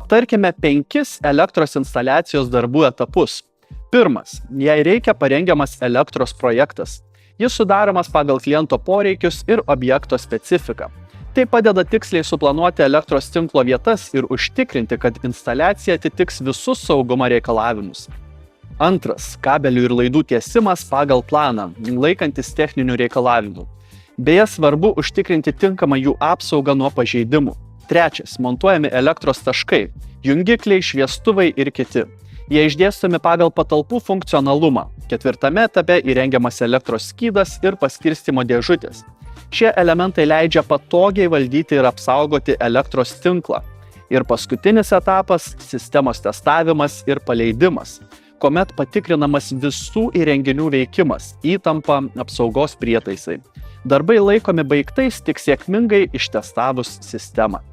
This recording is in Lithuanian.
Aptarkime 5 elektros instaliacijos darbų etapus. Pirmas. Jei reikia parengiamas elektros projektas. Jis sudaromas pagal kliento poreikius ir objekto specifiką. Tai padeda tiksliai suplanuoti elektros tinklo vietas ir užtikrinti, kad instaliacija atitiks visus saugumo reikalavimus. Antras. Kabelių ir laidų tiesimas pagal planą, laikantis techninių reikalavimų. Beje, svarbu užtikrinti tinkamą jų apsaugą nuo pažeidimų. Trečias. Montuojami elektros taškai, jungikliai, šviestuvai ir kiti. Jie išdėstomi pagal patalpų funkcionalumą. Ketvirtame etape įrengiamas elektros skydas ir paskirstymo dėžutės. Šie elementai leidžia patogiai valdyti ir apsaugoti elektros tinklą. Ir paskutinis etapas – sistemos testavimas ir paleidimas, kuomet patikrinamas visų įrenginių veikimas, įtampa, apsaugos prietaisai. Darbai laikomi baigtais tik sėkmingai ištestavus sistemą.